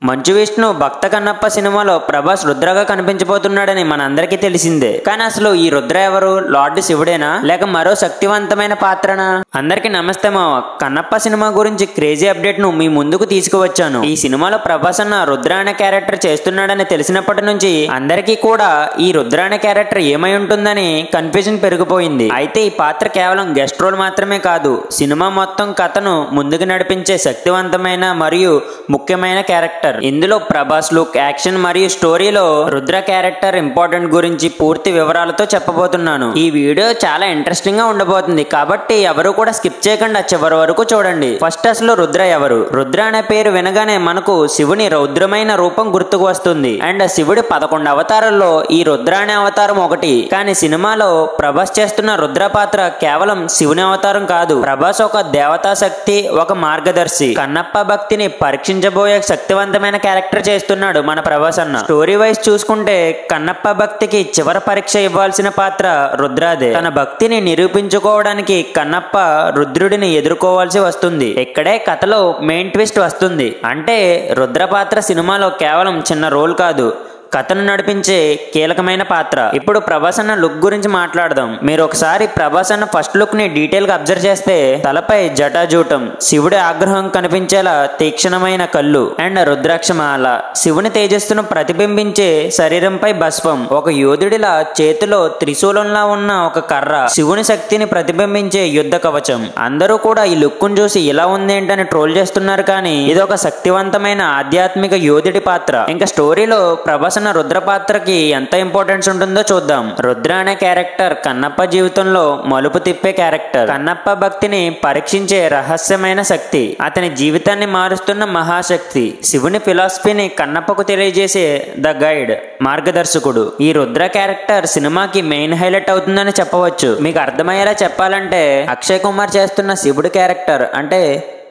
మంచు విష్ణు భక్త కన్నప్ప సినిమాలో ప్రభాస్ రుద్రగా కనిపించబోతున్నాడని మనందరికీ తెలిసిందే. కానీ అసలు ఈ రుద్ర ఎవరు? లార్డ్ శివుడేనా లేక మరో శక్తివంతమైన పాత్రనా? అందరికీ నమస్తే మావ. కన్నప్ప సినిమా గురించి క్రేజీ అప్డేట్ ను మీ ముందుకు తీసుకువచ్చాను. ఈ సినిమాలో ప్రభాస్ అన్న రుద్ర అనే క్యారెక్టర్ చేస్తున్నాడని తెలిసినప్పటి నుంచి అందరికీ కూడా ఈ రుద్ర అనే క్యారెక్టర్ ఏమై ఉంటుందని కన్ఫ్యూజన్ పెరిగిపోయింది. అయితే ఈ పాత్ర కేవలం గెస్ట్ రోల్ మాత్రమే కాదు, సినిమా మొత్తం కథను ముందుకు నడిపించే శక్తివంతమైన మరియు ముఖ్యమైన క్యారెక్టర్. ఇందులో ప్రభాస్ లుక్, యాక్షన్ మరియు స్టోరీలో రుద్ర క్యారెక్టర్ ఇంపార్టెంట్ గురించి పూర్తి వివరాలతో చెప్పబోతున్నాను. ఈ వీడియో చాలా ఇంట్రెస్టింగ్ గా ఉండబోతుంది కాబట్టి ఎవరు కూడా స్కిప్ చేయకుండా చివరి వరకు చూడండి. ఫస్ట్ అసలు రుద్ర ఎవరు? రుద్ర అనే పేరు వినగానే మనకు శివుని రౌద్రమైన రూపం గుర్తుకు వస్తుంది. అండ్ శివుడి 11 అవతారాల్లో ఈ రుద్ర అనే అవతారం ఒకటి. కానీ సినిమాలో ప్రభాస్ చేస్తున్న రుద్ర పాత్ర కేవలం శివుని అవతారం కాదు. ప్రభాస్ ఒక దేవతా శక్తి, ఒక మార్గదర్శి, కన్నప్ప భక్తిని పరీక్షించబోయే శక్తివంతమైన క్యారెక్టర్ చేస్తున్నాడు మన ప్రభాస్ అన్న. స్టోరీ వైజ్ చూసుకుంటే కన్నప్ప భక్తికి చివరి పరీక్ష ఇవ్వాల్సిన పాత్ర రుద్రాదే. తన భక్తిని నిరూపించుకోవడానికి కన్నప్ప రుద్రుడిని ఎదుర్కోవాల్సి వస్తుంది. ఇక్కడే కథలో మెయిన్ ట్విస్ట్ వస్తుంది. అంటే రుద్ర పాత్ర సినిమాలో కేవలం చిన్న రోల్ కాదు, కథను నడిపించే కీలకమైన పాత్ర. ఇప్పుడు ప్రభాస్ అన్న లుక్ గురించి మాట్లాడదాం. మీరు ఒకసారి ప్రభాస్ అన్న ఫస్ట్ లుక్ ని డీటెయిల్ గా అబ్జర్వ్ చేస్తే తలపై జటాజూటం, శివుడి ఆగ్రహం కనిపించేలా తీక్షణమైన కళ్ళు అండ్ రుద్రాక్షమాల, శివుని తేజస్సును ప్రతిబింబించే శరీరంపై భస్వం, ఒక యోధుడిలా చేతిలో త్రిశూలంలా ఉన్న ఒక కర్ర, శివుని శక్తిని ప్రతిబింబించే యుద్ధ కవచం. అందరూ కూడా ఈ లుక్ ను చూసి ఇలా ఉందేంటని ట్రోల్ చేస్తున్నారు. కానీ ఇది ఒక శక్తివంతమైన ఆధ్యాత్మిక యోధుడి పాత్ర. ఇంకా స్టోరీలో ప్రభాస్ రుద్ర పాత్రకి ఎంత ఇంపార్టెన్స్ ఉంటుందో చూద్దాం. రుద్ర అనే క్యారెక్టర్ కన్నప్ప జీవితంలో మలుపు తిప్పే క్యారెక్టర్. కన్నప్ప భక్తిని పరీక్షించే రహస్యమైన శక్తి, అతని జీవితాన్ని మారుస్తున్న మహాశక్తి, శివుని ఫిలాసఫీని కన్నప్పకు తెలియజేసే ద గైడ్, మార్గదర్శకుడు. ఈ రుద్ర క్యారెక్టర్ సినిమాకి మెయిన్ హైలైట్ అవుతుందని చెప్పవచ్చు. మీకు అర్థమయ్యేలా చెప్పాలంటే అక్షయ్ కుమార్ చేస్తున్న శివుడి క్యారెక్టర్ అంటే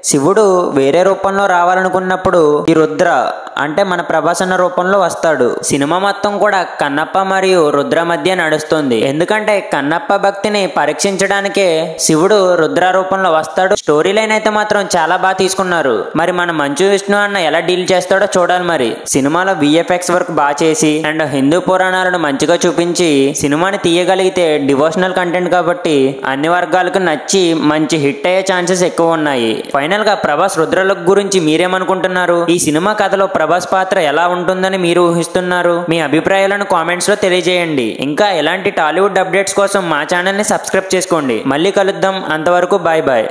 శివుడు వేరే రూపంలో రావాలనుకున్నప్పుడు ఈ రుద్ర అంటే మన ప్రభాస్ అన్న రూపంలో వస్తాడు. సినిమా మొత్తం కూడా కన్నప్ప మరియు రుద్ర మధ్య నడుస్తుంది. ఎందుకంటే కన్నప్ప భక్తిని పరీక్షించడానికే శివుడు రుద్ర రూపంలో వస్తాడు. స్టోరీ లైన్ అయితే మాత్రం చాలా బాగా తీసుకున్నారు. మరి మన మంచు విష్ణు అన్న ఎలా డీల్ చేస్తాడో చూడాలి. మరి సినిమాలో VFX వర్క్ బాగా చేసి అండ్ హిందూ పురాణాలను మంచిగా చూపించి సినిమాని తీయగలిగితే డివోషనల్ కంటెంట్ కాబట్టి అన్ని వర్గాలకు నచ్చి మంచి హిట్ అయ్యే ఛాన్సెస్ ఎక్కువ ఉన్నాయి. ఫైనల్ గా ప్రభాస్ రుద్ర లుక్ గురించి మీరేమనుకుంటున్నారు? ఈ సినిమా కథలో ప్రభాస్ పాత్ర ఎలా ఉంటుందని మీరు ఊహిస్తున్నారు? మీ అభిప్రాయాలను కామెంట్స్ లో తెలియజేయండి. ఇంకా ఎలాంటి టాలీవుడ్ అప్డేట్స్ కోసం మా ఛానల్ ని సబ్స్క్రైబ్ చేసుకోండి. మళ్ళీ కలుద్దాం. అంతవరకు బాయ్ బాయ్.